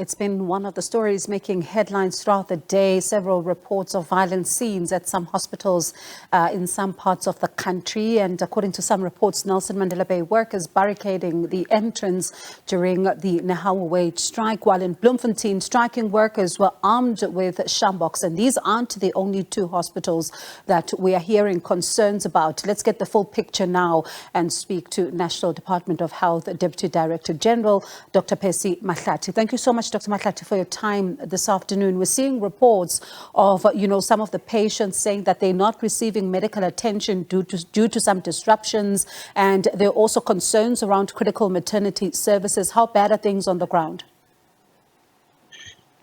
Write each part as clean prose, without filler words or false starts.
It's been one of the stories making headlines throughout the day. Several reports of violent scenes at some hospitals in some parts of the country. And according to some reports, Nelson Mandela Bay workers barricading the entrance during the Nehawu wage strike, while in Bloemfontein, striking workers were armed with sjamboks. And these aren't the only two hospitals that we are hearing concerns about. Let's get the full picture now and speak to National Department of Health Deputy Director General, Dr. Percy Mahlathi. Thank you so much, Dr. Mahlathi, for your time this afternoon. We're seeing reports of, some of the patients saying that they're not receiving medical attention due to some disruptions, and there are also concerns around critical maternity services. How bad are things on the ground?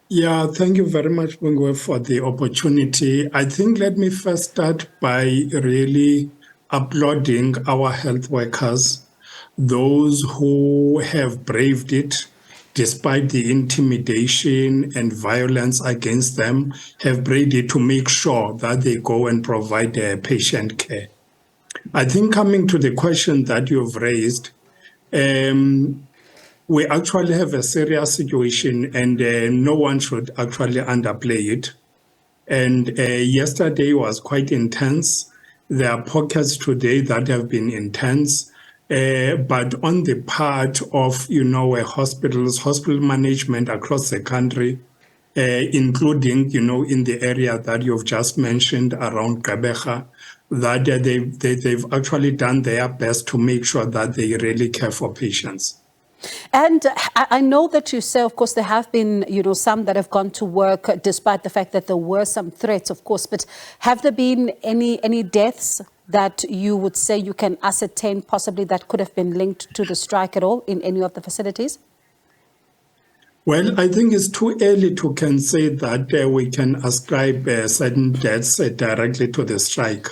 Yeah, thank you very much, Bungwe, for the opportunity. I think let me first start by really applauding our health workers, those who have braved it despite the intimidation and violence against them, have braved it to make sure that they go and provide patient care. I think coming to the question that you've raised, we actually have a serious situation, and no one should actually underplay it. And yesterday was quite intense. There are pockets today that have been intense. But on the part of, hospital management across the country, including, in the area that you've just mentioned around Gqeberha, that they've actually done their best to make sure that they really care for patients. And I know that you say, of course, there have been, some that have gone to work despite the fact that there were some threats, of course. But have there been any deaths that you would say you can ascertain possibly that could have been linked to the strike at all in any of the facilities? Well, I think it's too early to can say that we can ascribe certain deaths directly to the strike.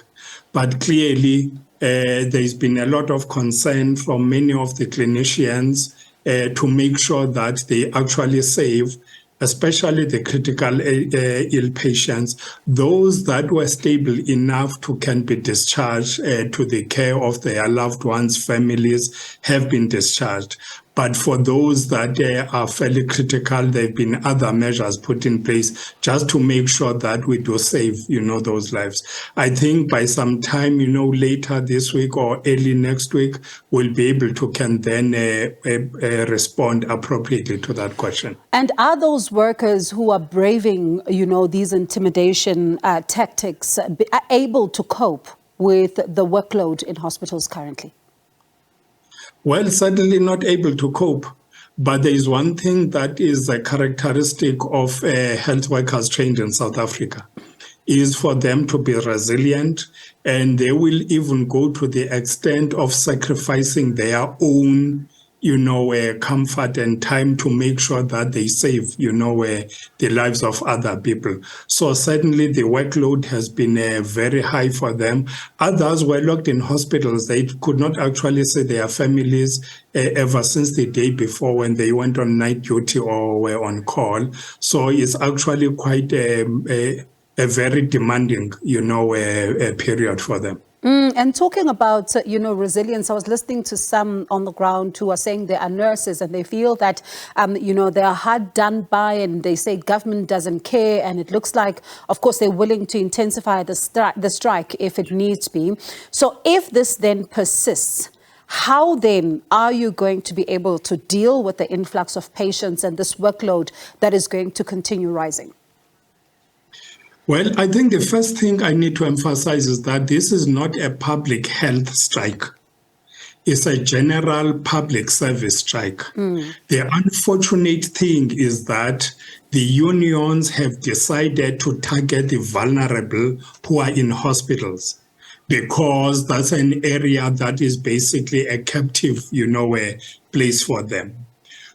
But clearly, there's been a lot of concern from many of the clinicians to make sure that they actually save, especially the critical ill patients, those that were stable enough to can be discharged to the care of their loved ones, families have been discharged. But for those that are fairly critical, there have been other measures put in place just to make sure that we do save, those lives. I think by some time, later this week or early next week, we'll be able to can then respond appropriately to that question. And are those workers who are braving, these intimidation tactics able to cope with the workload in hospitals currently? Well, certainly not able to cope. But there is one thing that is a characteristic of health workers trained in South Africa, is for them to be resilient, and they will even go to the extent of sacrificing their own comfort and time to make sure that they save, the lives of other people. So certainly the workload has been very high for them. Others were locked in hospitals. They could not actually see their families ever since the day before when they went on night duty or were on call. So it's actually quite a very demanding, period for them. And talking about, resilience, I was listening to some on the ground who are saying they are nurses and they feel that, they are hard done by, and they say government doesn't care. And it looks like, of course, they're willing to intensify the strike if it needs be. So if this then persists, how then are you going to be able to deal with the influx of patients and this workload that is going to continue rising? Well, I think the first thing I need to emphasize is that this is not a public health strike. It's a general public service strike. The unfortunate thing is that the unions have decided to target the vulnerable who are in hospitals, because that's an area that is basically a captive, place for them.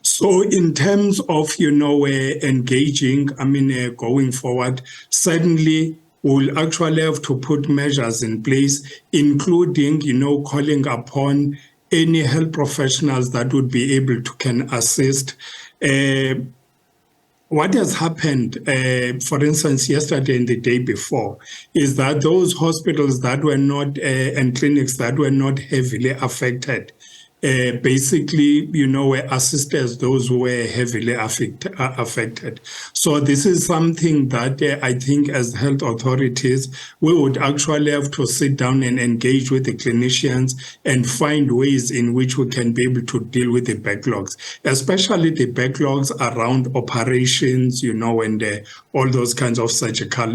So in terms of, engaging, going forward, certainly we'll actually have to put measures in place, including, calling upon any health professionals that would be able to can assist. What has happened, for instance, yesterday and the day before, is that those hospitals that were not, and clinics that were not heavily affected, basically, assisters, those who were heavily affected. So this is something that I think as health authorities, we would actually have to sit down and engage with the clinicians and find ways in which we can be able to deal with the backlogs, especially the backlogs around operations, and all those kinds of surgical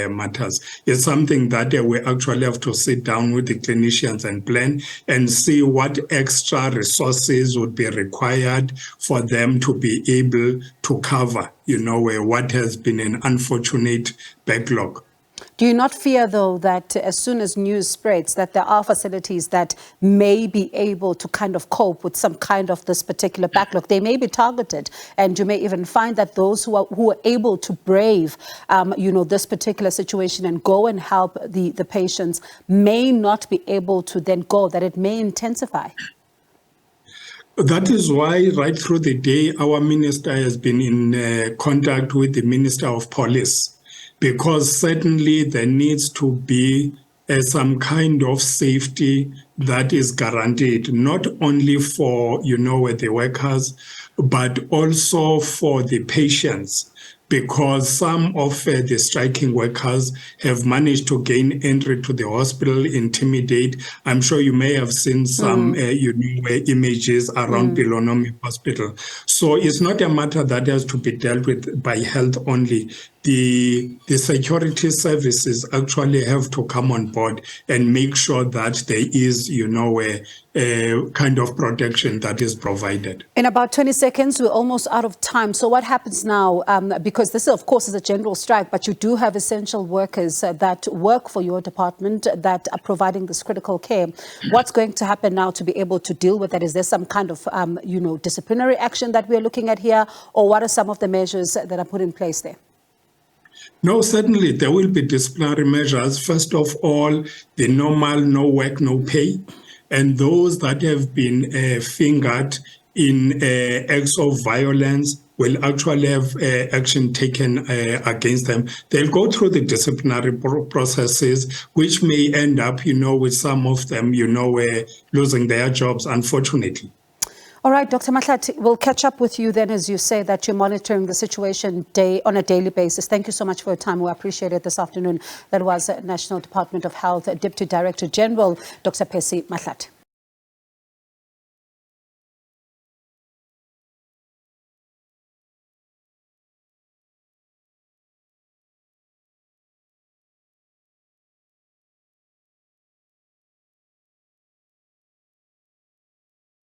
matters. It's something that we actually have to sit down with the clinicians and plan and see what extra resources would be required for them to be able to cover, what has been an unfortunate backlog. Do you not fear, though, that as soon as news spreads that there are facilities that may be able to kind of cope with some kind of this particular backlog, they may be targeted, and you may even find that those who are able to brave, this particular situation and go and help the patients may not be able to then go, that it may intensify? That is why right through the day, our minister has been in contact with the Minister of Police, because certainly there needs to be some kind of safety that is guaranteed, not only for, the workers, but also for the patients, because some of the striking workers have managed to gain entry to the hospital, intimidate. I'm sure you may have seen some images around Belonomi Hospital. So it's not a matter that has to be dealt with by health only. The security services actually have to come on board and make sure that there is, a kind of protection that is provided. In about 20 seconds, we're almost out of time. So what happens now? Because this, of course, is a general strike, but you do have essential workers that work for your department that are providing this critical care. What's going to happen now to be able to deal with that? Is there some kind of, disciplinary action that we're looking at here? Or what are some of the measures that are put in place there? No, certainly there will be disciplinary measures. First of all, the normal no work, no pay. And those that have been fingered in acts of violence will actually have action taken against them. They'll go through the disciplinary processes, which may end up, with some of them, losing their jobs, unfortunately. All right, Dr. Mahlathi, we'll catch up with you then, as you say that you're monitoring the situation on a daily basis. Thank you so much for your time. We appreciate it this afternoon. That was National Department of Health Deputy Director General, Dr. Percy Mahlathi.